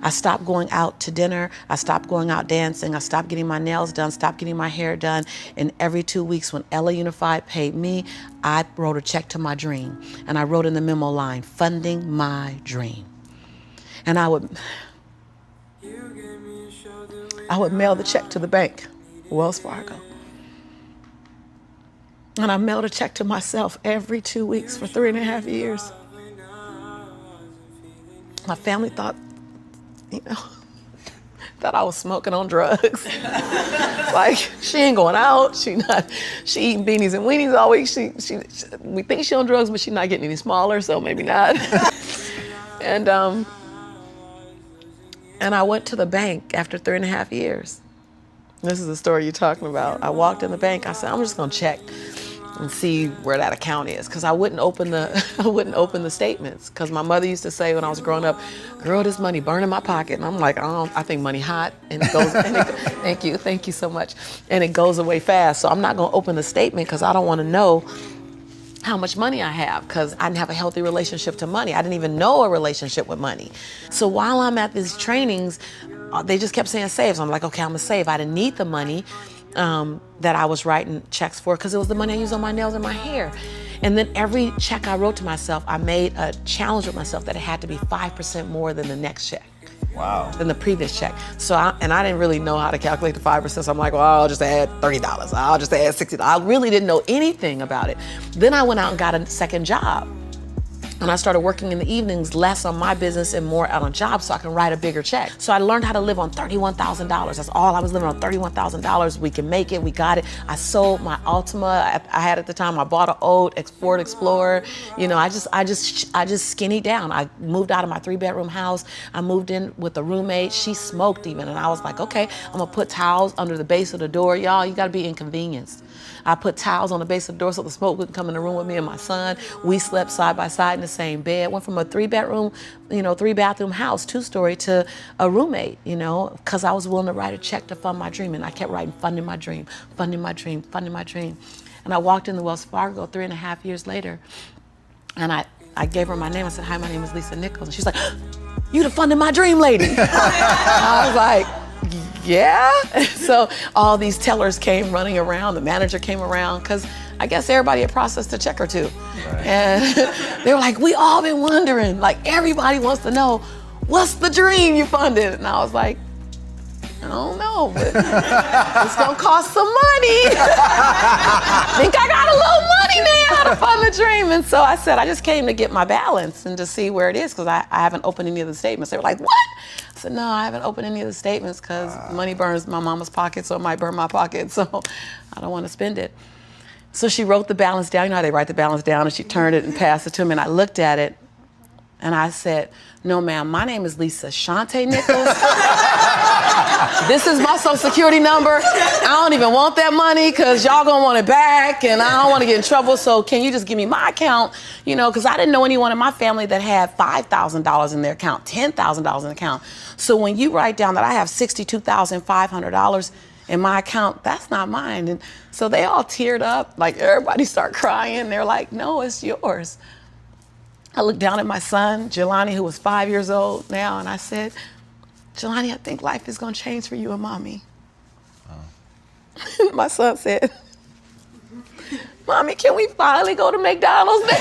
I stopped going out to dinner. I stopped going out dancing. I stopped getting my nails done, stopped getting my hair done. And every 2 weeks when Ella Unified paid me, I wrote a check to my dream. And I wrote in the memo line, funding my dream. And I would mail the check to the bank, Wells Fargo. And I mailed a check to myself every 2 weeks for 3.5 years. My family thought, that I was smoking on drugs. Like, she ain't going out. She eating beanies and weenies all week. We think she on drugs, but she's not getting any smaller, so maybe not. And I went to the bank after 3.5 years. This is the story you're talking about. I walked in the bank. I said, I'm just gonna check and see where that account is, because I wouldn't open the statements, because my mother used to say when I was growing up, girl, this money burn in my pocket. And I'm like, I think money hot, and it goes, thank you so much. And it goes away fast. So I'm not gonna open the statement because I don't wanna know how much money I have, because I didn't have a healthy relationship to money. I didn't even know a relationship with money. So while I'm at these trainings, they just kept saying save. So I'm like, okay, I'm gonna save. I didn't need the money that I was writing checks for, because it was the money I used on my nails and my hair. And then every check I wrote to myself, I made a challenge with myself that it had to be 5% more than the next check. Wow. Than the previous check. So I didn't really know how to calculate the 5%. So I'm like, well, I'll just add $30. I'll just add $60. I really didn't know anything about it. Then I went out and got a second job. And I started working in the evenings, less on my business and more out on jobs, so I can write a bigger check. So I learned how to live on $31,000. That's all I was living on, $31,000. We can make it, we got it. I sold my Altima I had at the time. I bought an old Ford Explorer. I just skinnied down. I moved out of my 3-bedroom house. I moved in with a roommate. She smoked even, and I was like, okay, I'm gonna put towels under the base of the door. Y'all, you gotta be inconvenienced. I put towels on the base of the door so the smoke wouldn't come in the room with me and my son. We slept side by side in the same bed. Went from a 3-bedroom, 3-bathroom house, 2-story, to a roommate, because I was willing to write a check to fund my dream. And I kept writing, funding my dream, funding my dream, funding my dream. And I walked in the Wells Fargo 3.5 years later, and I gave her my name. I said, hi, my name is Lisa Nichols. And she's like, you the funding my dream lady. I was like, yeah. So all these tellers came running around. The manager came around, because I guess everybody had processed a check or two. Right. And they were like, we all been wondering, like everybody wants to know, what's the dream you funded? And I was like, I don't know, but it's gonna cost some money. I think I got a little money now to fund the dream. And so I said, I just came to get my balance and to see where it is, because I haven't opened any of the statements. They were like, what? I said, no, I haven't opened any of the statements because money burns my mama's pocket, so it might burn my pocket, so I don't want to spend it. So she wrote the balance down. You know how they write the balance down, and she turned it and passed it to me, and I looked at it, and I said, no, ma'am, my name is Lisa Shante Nichols. This is my social security number. I don't even want that money because y'all gonna want it back, and I don't want to get in trouble, so can you just give me my account? Because I didn't know anyone in my family that had $5,000 in their account, $10,000 in the account. So when you write down that I have $62,500 in my account, that's not mine. And so they all teared up, like everybody started crying. They're like, no, it's yours. I looked down at my son, Jelani, who was 5 years old now, and I said, Jelani, I think life is gonna change for you and mommy. Oh. My son said, Mommy, can we finally go to McDonald's now?